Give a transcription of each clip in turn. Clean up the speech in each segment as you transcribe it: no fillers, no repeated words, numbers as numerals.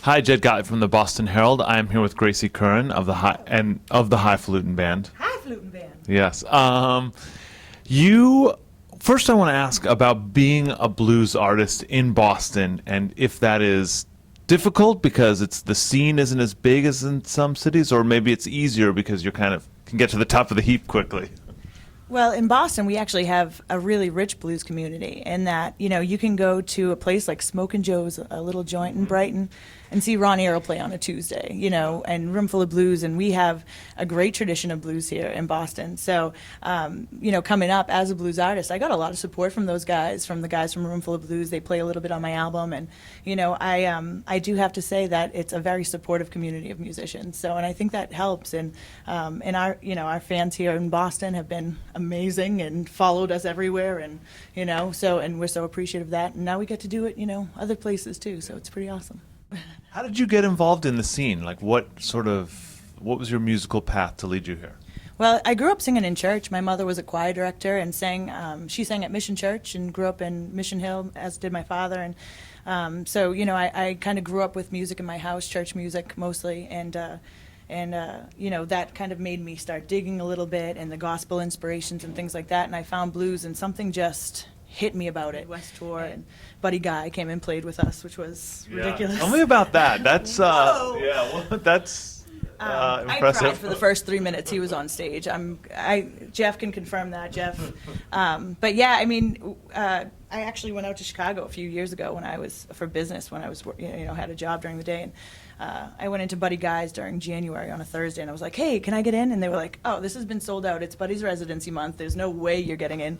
Hi, Jed Gott from the Boston Herald. I am here with Gracie Curran of the Falutin Band. Falutin Band. Yes. You first, I want to ask about being a blues artist in Boston, and if that is difficult because the scene isn't as big as in some cities, or maybe it's easier because you kind of can get to the top of the heap quickly. Well, in Boston, we actually have a really rich blues community in that, you can go to a place like Smokin' Joe's, a little joint in Brighton, and see Ron Earl play on a Tuesday, and Room Full of Blues, and we have a great tradition of blues here in Boston. So, coming up as a blues artist, I got a lot of support from those guys, from the guys from Room Full of Blues. They play a little bit on my album, and, I do have to say that it's a very supportive community of musicians. So, and I think that helps, and our fans here in Boston have been amazing and followed us everywhere, and, and we're so appreciative of that. And now we get to do it, other places too, so it's pretty awesome. How did you get involved in the scene? Like, what was your musical path to lead you here? Well, I grew up singing in church. My mother was a choir director and sang. She sang at Mission Church and grew up in Mission Hill, as did my father. And so, I kind of grew up with music in my house, church music mostly, and that kind of made me start digging a little bit and the gospel inspirations and things like that. And I found blues, and something just hit me about it. West Tour, and Buddy Guy came and played with us, which was ridiculous. Tell me about that. That's that's impressive. I cried for the first 3 minutes he was on stage. Jeff can confirm that, Jeff. But yeah, I actually went out to Chicago a few years ago when I was for business, when I was had a job during the day, and I went into Buddy Guy's during January on a Thursday, and I was like, hey, can I get in? And they were like, oh, this has been sold out. It's Buddy's residency month. There's no way you're getting in.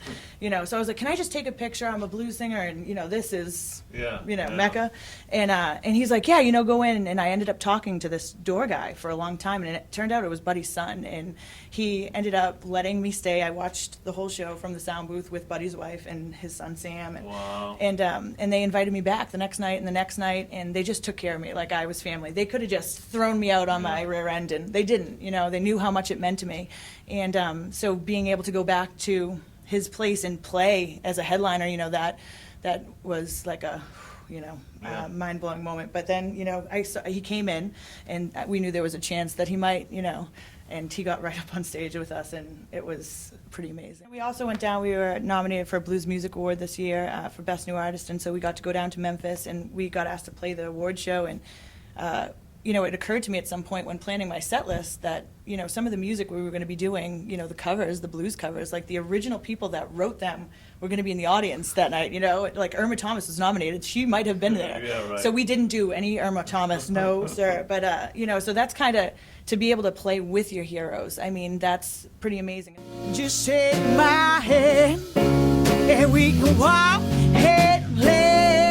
So I was like, can I just take a picture? I'm a blues singer, and this is Mecca. And he's like, yeah, go in. And I ended up talking to this door guy for a long time, and it turned out it was Buddy's son, and he ended up letting me stay. I watched the whole show from the sound booth with Buddy's wife and his son Sam, and wow. And they invited me back the next night and the next night, and they just took care of me like I was family. They could have just thrown me out on my rear end, and they didn't. They knew how much it meant to me, and so being able to go back to his place and play as a headliner, that was like a mind-blowing moment. But then he came in, and we knew there was a chance that he might, and he got right up on stage with us, and it was pretty amazing. We also went down, we were nominated for a Blues Music Award this year for Best New Artist, and so we got to go down to Memphis, and we got asked to play the award show, and it occurred to me at some point when planning my set list that, some of the music we were going to be doing, the covers, the blues covers, like the original people that wrote them were going to be in the audience that night, like Irma Thomas was nominated. She might have been there. Yeah, right. So we didn't do any Irma Thomas, no, sir. But, so that's kind of, to be able to play with your heroes, that's pretty amazing. Just take my hand and we can walk headlessly.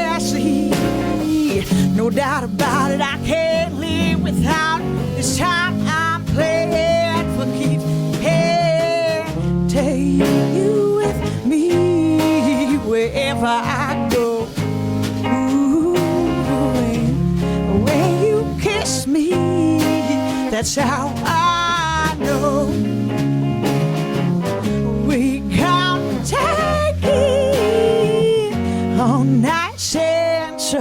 No doubt about it, I can't live without this time I'm playing for keeps. Hey, take you with me wherever I go. Ooh, when you kiss me, that's how I know we can't take it all night, and so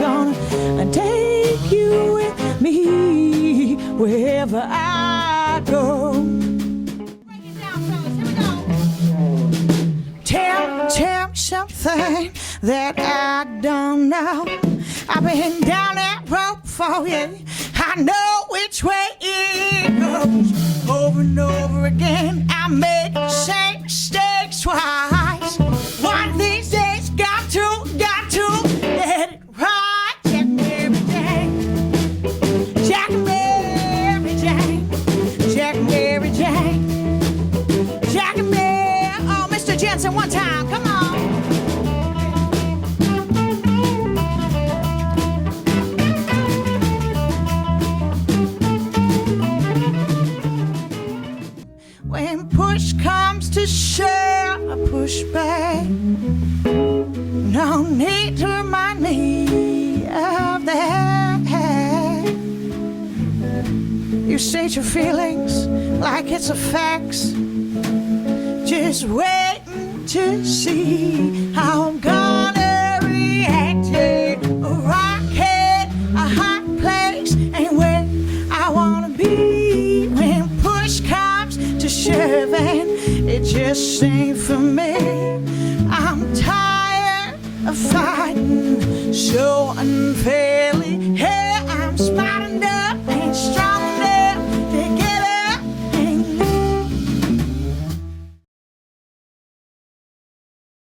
gonna take you with me wherever I go. Break it down, fellas. Here we go. Tell me something that I don't know. I've been down that road for you. I know which way it goes. Over and over again, I make the same mistakes twice. One of these days, got to get it right. Jack Mary Jane, Jack Mary Jane, Jack Mary Jane, Jack Mary. Oh, Mr. Jensen, one time, come on. When push comes to shove, I push back. No need to remind me of that. You state your feelings like it's a fact. Just waiting to see how I'm gonna react. A rocket, a this ain't for me. I'm tired of fighting so unfairly. Hey, I'm smartened up